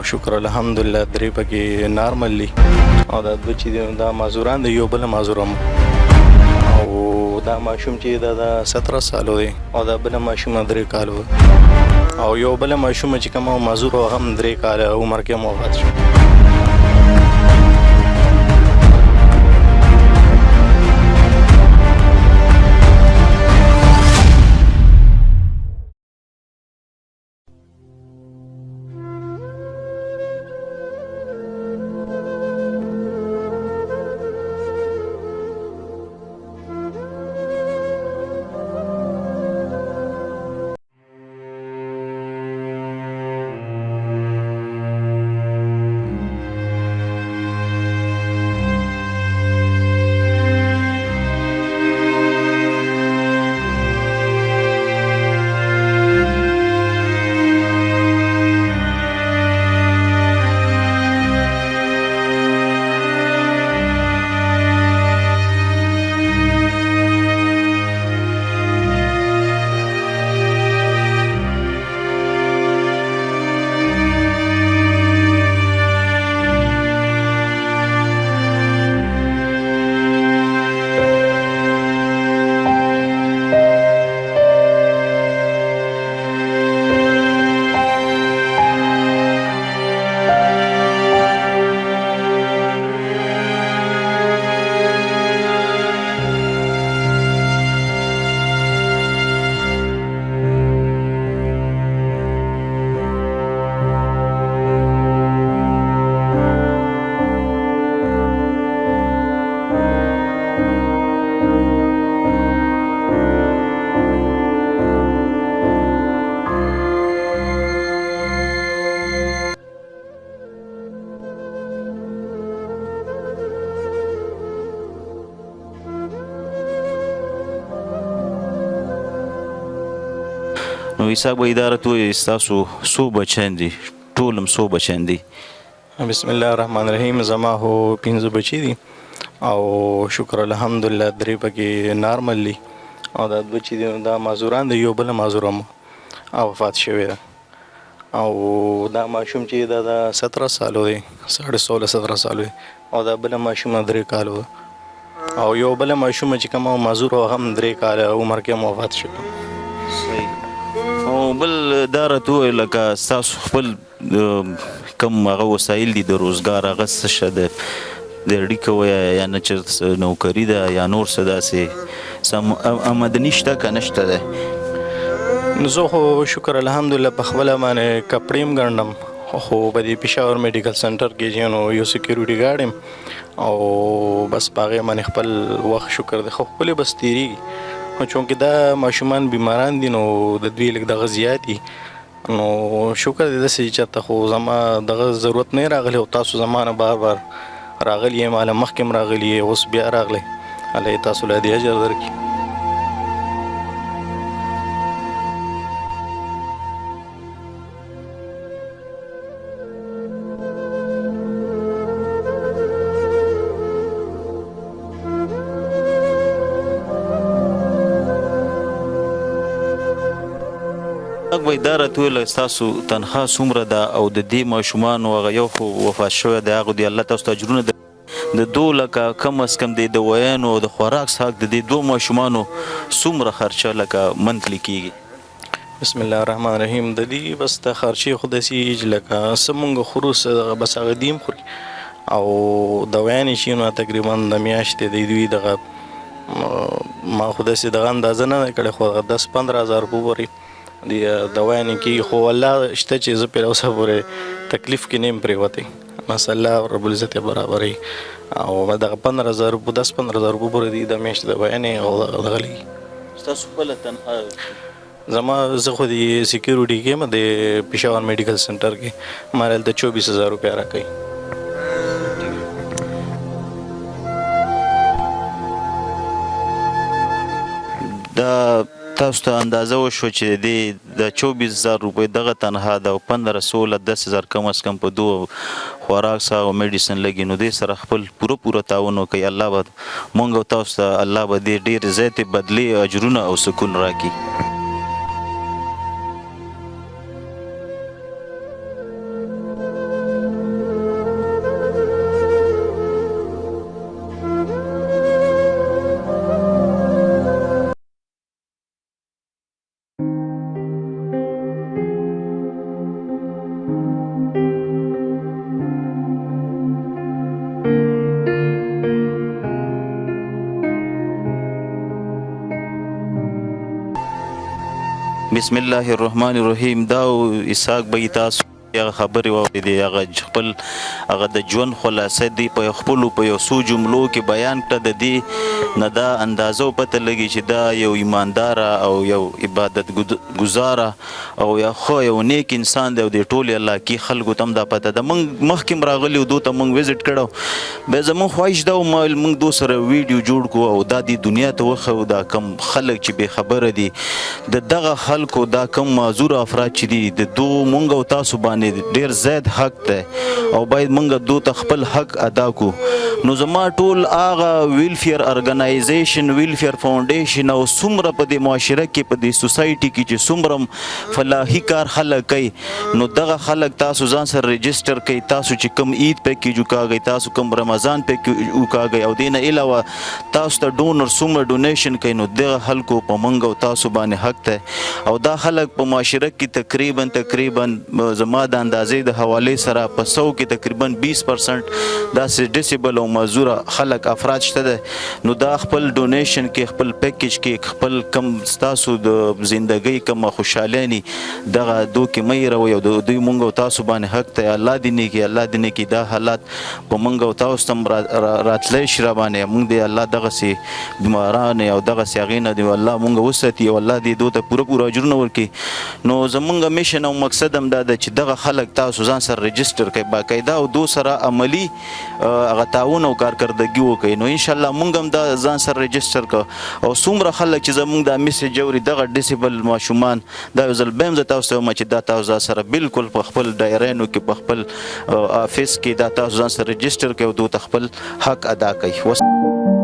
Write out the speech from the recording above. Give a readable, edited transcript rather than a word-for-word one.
شکر الحمدلله درې پکې نارمل دي او دا دوه چې دي دا معذوران دي یو بل معذور هم او دا ماشوم چې دا 17 سالو دی او دا بل ماشوم 3 کالو او یو بل ماشوم چې کوم معذور هم 3 کاله عمر کې موافق شو. نو حساب اداره تو استاسو سو بچن دي ټولم سو بچن دي. بسم الله الرحمن الرحیم. زما هو 15 بچی دي او شکر الحمدلله درې پکې نارمل دي او دا دوه چې دي دا معذوران دي یو بل معذور هم او وفات شوی ده او دا ماشوم چې دا 17 سالو دی 16 سالو او دا بل ماشوم 3 کالو او یو بل ماشوم چې کوم معذور هم 3 کاله عمر کې موافق شو. صحیح. او بل داره تو لکه ستاسو خپل کم هغه وسایل دي د روزګار هغه څه شه د اړیکه وایه یا نه چې نوکري ده یا نور څه داسې آمدني شته که نشته ده؟ نو زه خو شکر الحمدلله په خپله باندې کپړې هم ګنډم خو په دې پېښور میډیکل سنټر کې چې نو یو سکیورټي ګارډ یم او بس په هغې باندې خپل وخت شکر دی خو خپلې بس تېرېږي خو چونکې دا ماشومان بیماران دي نو د دوی لږ دغه زیات دي نو شکر دی داسې چېرته خو زما دغه ضرورت نه راغلی او تاسو زما نه بار بار راغلی یم هله مخکې هم راغلي اوس بیا راغلی الله یې تاسو له دې اجر درکړي. اداره تو ستاسو تنخواه څومره ده او د دې ماشومانو هغه یو خو وفات شوی دی هغه دی الله تاسو ته اجرونه د 2 لکه کم از کم د دوایانو او د خوراک څښاک د دې 2 ماشومانو څومره خرچه لکه منتلی کیږي؟ بسم الله الرحمن الرحیم. د دې بس د خرچې خو داسې چې لکه څه مونږ خورو بس هغه دي هم خوري او دوایانې چې نو تقریبا د میاشتې د دوی دغه ما خو داسې دغه اندازه نه ده کړې خو 10-15 هزار روپۍ پورې د دوایانې کې خو الله شته چې زه پرې اوسه پورې تکلیف کې نه یم پرېوتی بس الله رب العزت یې برابروي او دغه 15,000 روپۍ 10-15,000 روپۍ پورې دي د میاشتې دوایانې او دغه لګي. ستاسو خپله تنخواه زما زه خو د سکیورټي کې یم د پېښور میډیکل سنټر کې ما هلته 24,000 روپۍ راکوي. دا تاسو ته اندازه وشوه چې د 24,000 روپۍ دغه تنخواه ده او 15-16-10,000 کم از کم په 2 خوراک څه او میډیسن لګي نو دې سره خپل پوره تعاون وکړئ. الله به مونږ او تاسو ته الله به دې ډېرې زیاتې بدلې اجرونه او سکون راکړي. بسم الله الرحمن الرحیم. دا اسحاق به تاسو هغه خبرې واورېدې، هغه خپل هغه د ژوند خلاصه دی په خپلو په یو څو جملو کې بیان کړه. د دې نه دا اندازه پته لګي چې دا یو ایمانداره او یو عبادت ګزاره او یو نیک انسان دی او د ټولې علاقې خلکو ته هم دا پته ده. موږ مخکې راغلي دو ته موږ وزټ کړی، بیا زموږ خواهش دا موږ دو سره ویډیو جوړ کړو او دا د دنیا ته وښیو دا کم خلک چې بې خبره دي، د دغه خلکو دا کم معذور افراد چې دي د دو موږ او تاسو باندې ډیر زیات حق ده او باید موږ دو ته خپل حق ادا کو. نو زما ټول هغه ویلفیر ارګنایزیشن، ویلفیر فاونډیشن او څومره په دې معاشره کې په دې سوسایټي کې چې څومره فلاحي کار خلک کوي، نو دغه خلک تاسو ځان سره رجسټر کوي. تاسو چې کوم عید پیکیج وکاږئ، تاسو کوم رمضان پیکیج وکاږئ او دې نه علاوه تاسو ته ډونر څومره ډونیشن کوي، نو دغه خلکو په موږ او تاسو باندې حق دی. او دا خلک په معاشره کې تقریبا زما د اندازې د حوالې سره په 100 کې تقریبا 20% داسې ډیسیبل او معذور خلک افراد شته ده. نو دا خپل ډونیشن کې، خپل پیکیج کې، خپل کم ستاسو د زندګۍ کوم خوشحالي دغه دو کې مې راوي او دوی مونږ او تاسو باندې حق ته. الله دې نه کې، الله دې نه کې دا حالات په مونږ او تاسو تم راتللی شي را باندې. مونږ دې الله دغه سي بیماران او دغه سي هغې نه دی الله مونږ وساتي او الله دې دو ته پوره اجرونه ورکړي. نو زمونږ میشن او مقصد هم دا ده چې دغه خلک تاسو ځان سره رجسټر کړئ باقاعده او دو سره عملی هغه تعاون او کارکردګي وکړئ. نو انشاءالله مونږ هم دا ځان سره رجسټر کړو او څومره خلک چې زمونږ دا میسیج اوري دغه ډیسیبل ماشومان، دا یو ځل بیا هم زه تاسو ته وایم چې دا تاسو سره بالکل په خپل دایرینو کې په خپل افیس کې دا تاسو ځان سره رجسټر کړئ او دو ته خپل حق ادا کړئ.